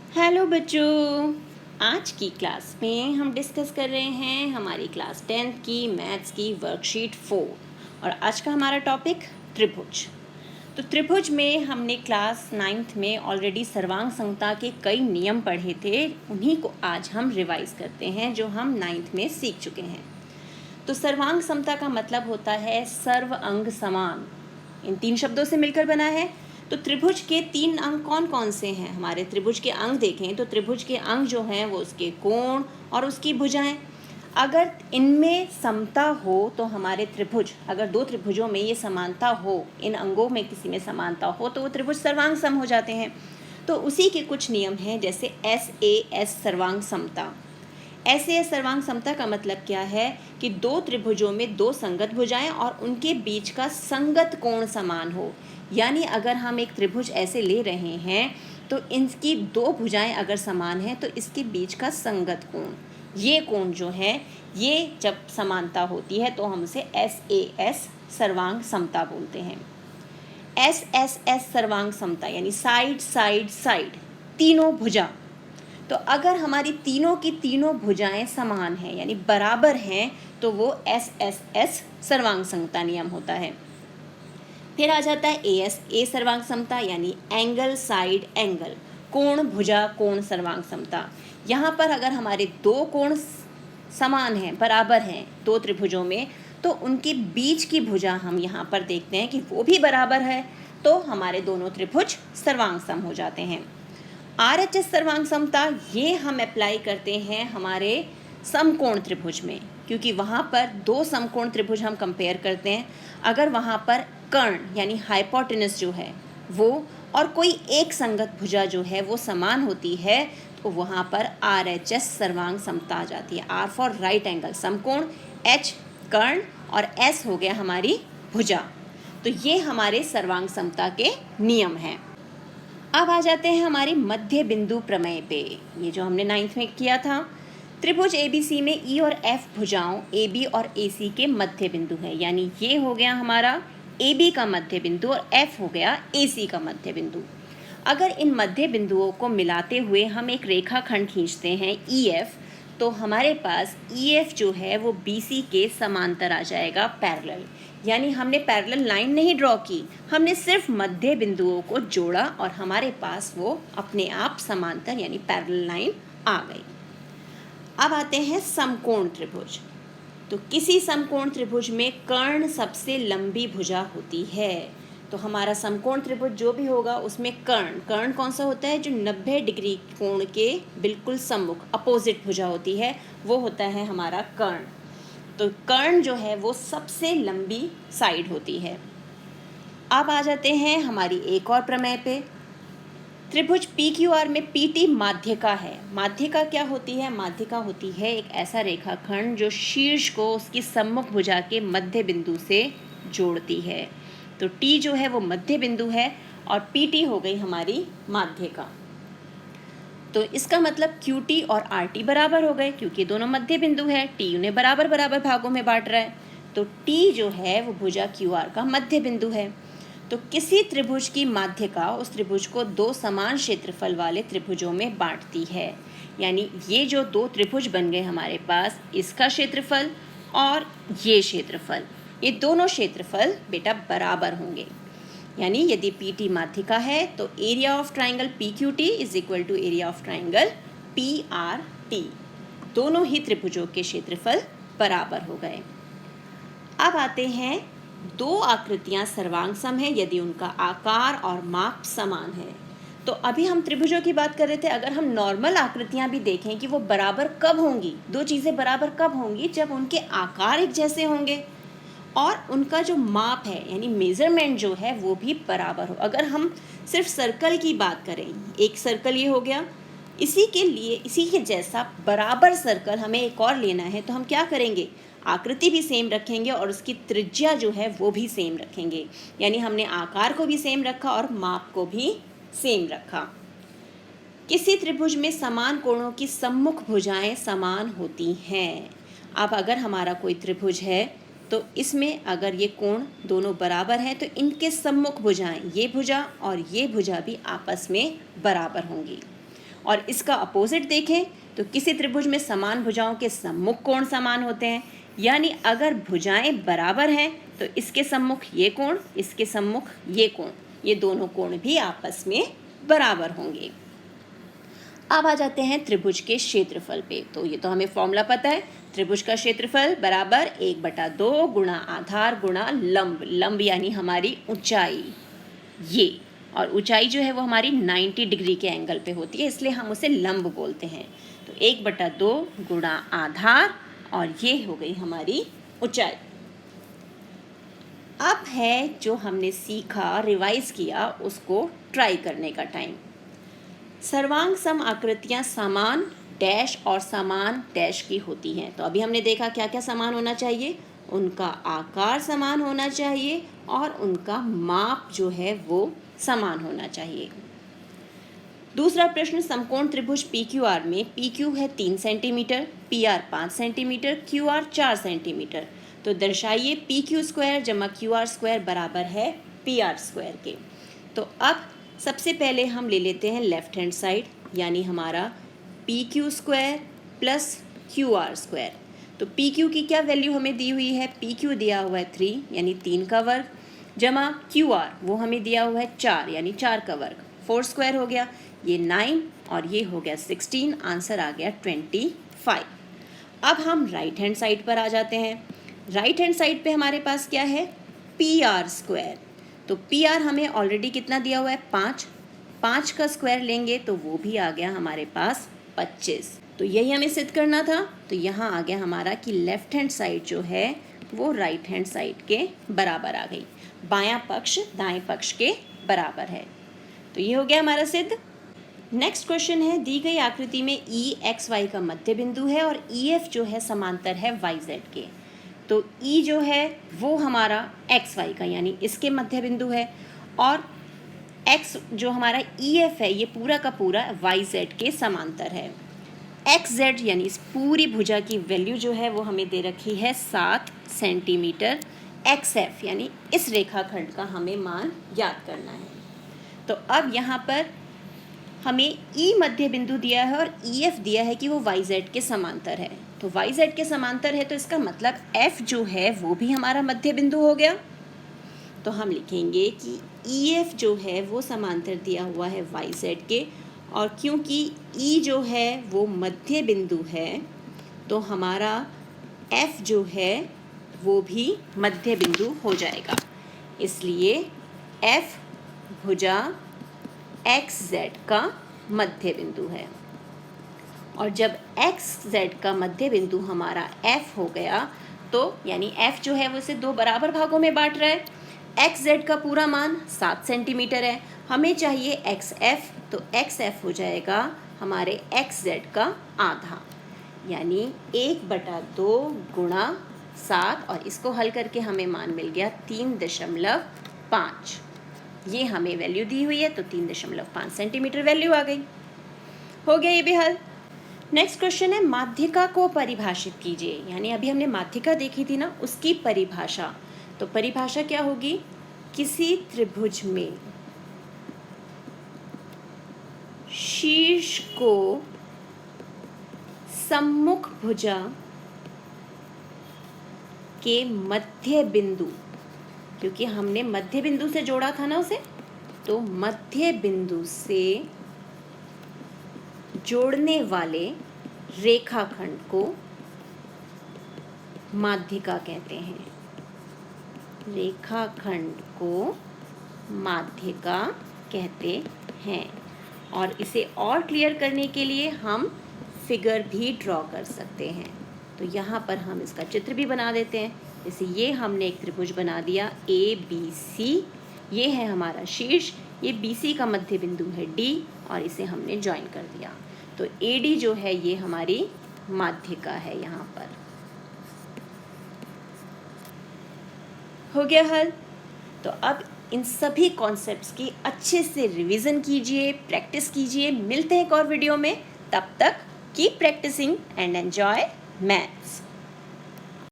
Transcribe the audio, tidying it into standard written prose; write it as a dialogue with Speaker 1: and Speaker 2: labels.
Speaker 1: Hello बच्चों, आज की क्लास में हम डिस्कस कर रहे हैं हमारी क्लास 10th की मैथ्स की वर्कशीट 4 और आज का हमारा टॉपिक त्रिभुज। तो त्रिभुज में हमने क्लास 9th में ऑलरेडी सर्वांग समता के कई नियम पढ़े थे, उन्हीं को आज हम रिवाइज करते हैं जो हम 9th में सीख चुके हैं। तो सर्वांग समता का मतलब होता है सर्व अंग समान, इन 3 शब्दों से मिलकर बना है। तो त्रिभुज के 3 अंग कौन कौन से हैं? हमारे त्रिभुज के अंग देखें तो त्रिभुज के अंग जो हैं वो उसके कोण और उसकी भुजाएं। अगर इनमें समता हो तो हमारे त्रिभुज, अगर 2 त्रिभुजों में ये समानता हो, इन अंगों में किसी में समानता हो तो वो त्रिभुज सर्वांग सम हो जाते हैं। तो उसी के कुछ नियम हैं, जैसे SAS सर्वांग समता। SAS सर्वांग समता का मतलब क्या है कि 2 त्रिभुजों में 2 संगत भुजाएं और उनके बीच का संगत कोण समान हो। यानी अगर हम एक त्रिभुज ऐसे ले रहे हैं तो इनकी 2 भुजाएं अगर समान हैं तो इसके बीच का संगत कोण, ये कोण जो है, ये जब समानता होती है तो हम उसे SAS सर्वांग समता बोलते हैं। SSS सर्वांग समता यानी साइड साइड साइड, तीनों भुजा। तो अगर हमारी तीनों की तीनों भुजाएं समान हैं यानी बराबर हैं तो वो SSS सर्वांग समता नियम होता है। फिर आ जाता है A सर्वांग समता यानी एंगल साइड एंगल, कोण भुजा कोण सर्वांग समता। यहाँ पर अगर हमारे 2 कोण समान हैं, बराबर हैं 2 त्रिभुजों में, तो उनके बीच की भुजा हम यहाँ पर देखते हैं कि वो भी बराबर है, तो हमारे दोनों त्रिभुज सर्वांग सम हो जाते हैं। RHS सर्वांग समता ये हम अप्लाई करते हैं हमारे समकोण त्रिभुज में, क्योंकि वहाँ पर 2 समकोण त्रिभुज हम कंपेयर करते हैं। अगर वहाँ पर कर्ण यानी हाइपोटेनस जो है वो और कोई एक संगत भुजा जो है वो समान होती है तो वहाँ पर RHS सर्वांग समता आ जाती है। R फॉर राइट एंगल समकोण, H कर्ण और S हो गया हमारी भुजा। तो ये हमारे सर्वांग समता के नियम हैं। अब आ जाते हैं हमारी मध्य बिंदु प्रमेय पे, ये जो हमने 9th में किया था। त्रिभुज ABC में E और F भुजाओं AB और AC के मध्य बिंदु है, यानी ये हो गया हमारा AB का मध्य बिंदु और F हो गया AC का मध्य बिंदु। अगर इन मध्य बिंदुओं को मिलाते हुए हम एक रेखाखंड खींचते हैं EF, तो हमारे पास EF जो है वो BC के समांतर आ जाएगा, पैरेलल। यानी हमने पैरेलल लाइन नहीं ड्रॉ की, हमने सिर्फ मध्य बिंदुओं को जोड़ा और हमारे पास वो अपने आप समांतर यानी पैरेलल लाइन आ गई। अब आते हैं समकोण त्रिभुज। तो किसी समकोण त्रिभुज में कर्ण सबसे लंबी भुजा होती है। तो हमारा समकोण त्रिभुज जो भी होगा उसमें कर्ण कौन सा होता है? जो 90 डिग्री कोण के बिल्कुल सम्मुख अपोजिट भुजा होती है, वो होता है हमारा कर्ण। तो कर्ण जो है वो सबसे लंबी साइड होती है। अब आ जाते हैं हमारी एक और प्रमेय पे। त्रिभुज PQR में PT माध्यिका है। माध्यिका क्या होती है? माध्यिका होती है एक ऐसा रेखाखंड जो शीर्ष को उसकी सम्मुख भुजा के मध्य बिंदु से जोड़ती है। तो T जो है वो मध्य बिंदु है और PT हो गई हमारी माध्यिका। तो इसका मतलब QT और RT बराबर हो गए, क्योंकि दोनों मध्य बिंदु है, T उन्हें बराबर बराबर भागों में बांट रहा है। तो T जो है वो भुजा QR का मध्य बिंदु है। तो किसी त्रिभुज की माध्यिका उस त्रिभुज को 2 समान क्षेत्रफल वाले त्रिभुजों में बांटती है। यानी ये जो 2 त्रिभुज बन गए हमारे पास, इसका क्षेत्रफल और ये क्षेत्रफल, ये दोनों क्षेत्रफल बेटा बराबर होंगे। यानी यदि PT माध्यिका है तो area of triangle PQT is equal to area of triangle PRT। दोनों ही त्रिभुजों के क्षेत्रफल बराबर हो गए। अब आते हैं 2 आकृतियां सर्वांग सम है यदि उनका आकार और माप समान है। तो अभी हम त्रिभुजों की बात कर रहे थे, अगर हम नॉर्मल आकृतियां भी देखें कि वो बराबर कब होंगी, 2 चीज़ें बराबर कब होंगी? जब उनके आकार एक जैसे होंगे और उनका जो माप है यानी मेज़रमेंट जो है वो भी बराबर हो। अगर हम सिर्फ सर्कल की बात करें, एक सर्कल ये हो गया, इसी के लिए इसी के जैसा बराबर सर्कल हमें एक और लेना है, तो हम क्या करेंगे? आकृति भी सेम रखेंगे और उसकी त्रिज्या जो है वो भी सेम रखेंगे। यानी हमने आकार को भी सेम रखा और माप को भी सेम रखा। किसी त्रिभुज में समान कोणों की सम्मुख भुजाएं समान होती हैं। अब अगर हमारा कोई त्रिभुज है तो इसमें अगर ये कोण दोनों बराबर हैं तो इनके सम्मुख भुजाएं, ये भुजा और ये भुजा भी आपस में बराबर होंगी। और इसका अपोजिट देखें तो किसी त्रिभुज में समान भुजाओं के सम्मुख कोण समान होते हैं, यानी अगर भुजाएं बराबर हैं तो इसके सम्मुख ये कोण, इसके सम्मुख ये कोण, ये दोनों कोण भी आपस में बराबर होंगे। अब आ जाते हैं त्रिभुज के क्षेत्रफल पे। तो ये तो हमें फॉर्मूला पता है, त्रिभुज का क्षेत्रफल बराबर 1/2 गुणा आधार गुणा लंब, लंब यानी हमारी ऊंचाई ये, और ऊंचाई जो है वो हमारी 90 डिग्री के एंगल पे होती है, इसलिए हम उसे लंब बोलते हैं। तो 1/2 गुणा आधार और ये हो गई हमारी ऊंचाई। अब है जो हमने सीखा, रिवाइज किया, उसको ट्राई करने का टाइम। सर्वांग सम आकृतियां समान डैश और समान डैश की होती हैं। तो अभी हमने देखा क्या क्या समान होना चाहिए, उनका आकार समान होना चाहिए और उनका माप जो है वो समान होना चाहिए। दूसरा प्रश्न, समकोण त्रिभुज PQR में PQ है 3 centimetre, PR 5 centimetre, QR 4 centimetre. तो दर्शाइए PQ² जमा QR² बराबर है PR² के। तो अब सबसे पहले हम ले लेते हैं लेफ्ट हैंड साइड, यानी हमारा PQ² प्लस QR²। तो PQ की क्या वैल्यू हमें दी हुई है, PQ दिया हुआ है 3 यानी 3 का वर्ग, जमा QR वो हमें दिया हुआ है 4 यानी 4 का वर्ग, 4² हो गया, ये 9 और ये हो गया 16, आंसर आ गया 25। अब हम राइट हैंड साइड पर आ जाते हैं। राइट हैंड साइड पे हमारे पास क्या है, PR²। तो PR हमें ऑलरेडी कितना दिया हुआ है 5, 5 का स्क्वायर लेंगे तो वो भी आ गया हमारे पास 25। तो यही हमें सिद्ध करना था। तो यहाँ आ गया हमारा कि लेफ्ट हैंड साइड जो है वो राइट हैंड साइड के बराबर आ गई, बायां पक्ष दाएं पक्ष के बराबर है। तो ये हो गया हमारा सिद्ध। नेक्स्ट क्वेश्चन है, दी गई आकृति में EXY का मध्य बिंदु है और EF जो है समांतर है YZ के। तो E जो है वो हमारा XY का यानी इसके मध्य बिंदु है, और X जो हमारा EF है ये पूरा का पूरा YZ के समांतर है। XZ यानी इस पूरी भुजा की वैल्यू जो है वो हमें दे रखी है 7 सेंटीमीटर। XF यानी इस रेखाखंड का हमें मान याद करना है। तो अब यहाँ पर हमें E मध्य बिंदु दिया है और EF दिया है कि वो YZ के समांतर है। तो YZ के समांतर है तो इसका मतलब F जो है वो भी हमारा मध्य बिंदु हो गया। तो हम लिखेंगे कि EF जो है वो समांतर दिया हुआ है YZ के, और क्योंकि E जो है वो मध्य बिंदु है तो हमारा F जो है वो भी मध्य बिंदु हो जाएगा। इसलिए F भुजा XZ का मध्य बिंदु है, और जब XZ का मध्य बिंदु हमारा F हो गया तो यानी F जो है वो इसे 2 बराबर भागों में बांट रहा है। XZ का पूरा मान 7 सेंटीमीटर है, हमें चाहिए XF, तो XF हो जाएगा हमारे XZ का आधा, यानी 1/2 गुणा 7, और इसको हल करके हमें मान मिल गया 3.5। ये हमें वैल्यू दी हुई है तो 3.5 सेंटीमीटर वैल्यू आ गई। हो गया ये भी हल। नेक्स्ट क्वेश्चन है, माध्यिका को परिभाषित कीजिए। यानी अभी हमने माध्यिका देखी थी ना, उसकी परिभाषा। तो परिभाषा क्या होगी, किसी त्रिभुज में शीर्ष को सम्मुख भुजा के मध्य बिंदु, क्योंकि हमने मध्य बिंदु से जोड़ा था ना उसे, तो मध्य बिंदु से जोड़ने वाले रेखाखंड को माध्यिका कहते हैं। रेखाखंड को माध्यिका कहते हैं, और इसे और क्लियर करने के लिए हम फिगर भी ड्रॉ कर सकते हैं। तो यहाँ पर हम इसका चित्र भी बना देते हैं। जैसे ये हमने एक त्रिभुज बना दिया ABC, ये है हमारा शीर्ष, ये BC का मध्य बिंदु है D, और इसे हमने ज्वाइन कर दिया। तो AD जो है ये हमारी माध्यिका है। यहाँ पर हो गया हल। तो अब इन सभी कॉन्सेप्ट्स की अच्छे से रिवीजन कीजिए, प्रैक्टिस कीजिए। मिलते हैं एक और वीडियो में, तब तक keep practicing and enjoy maths.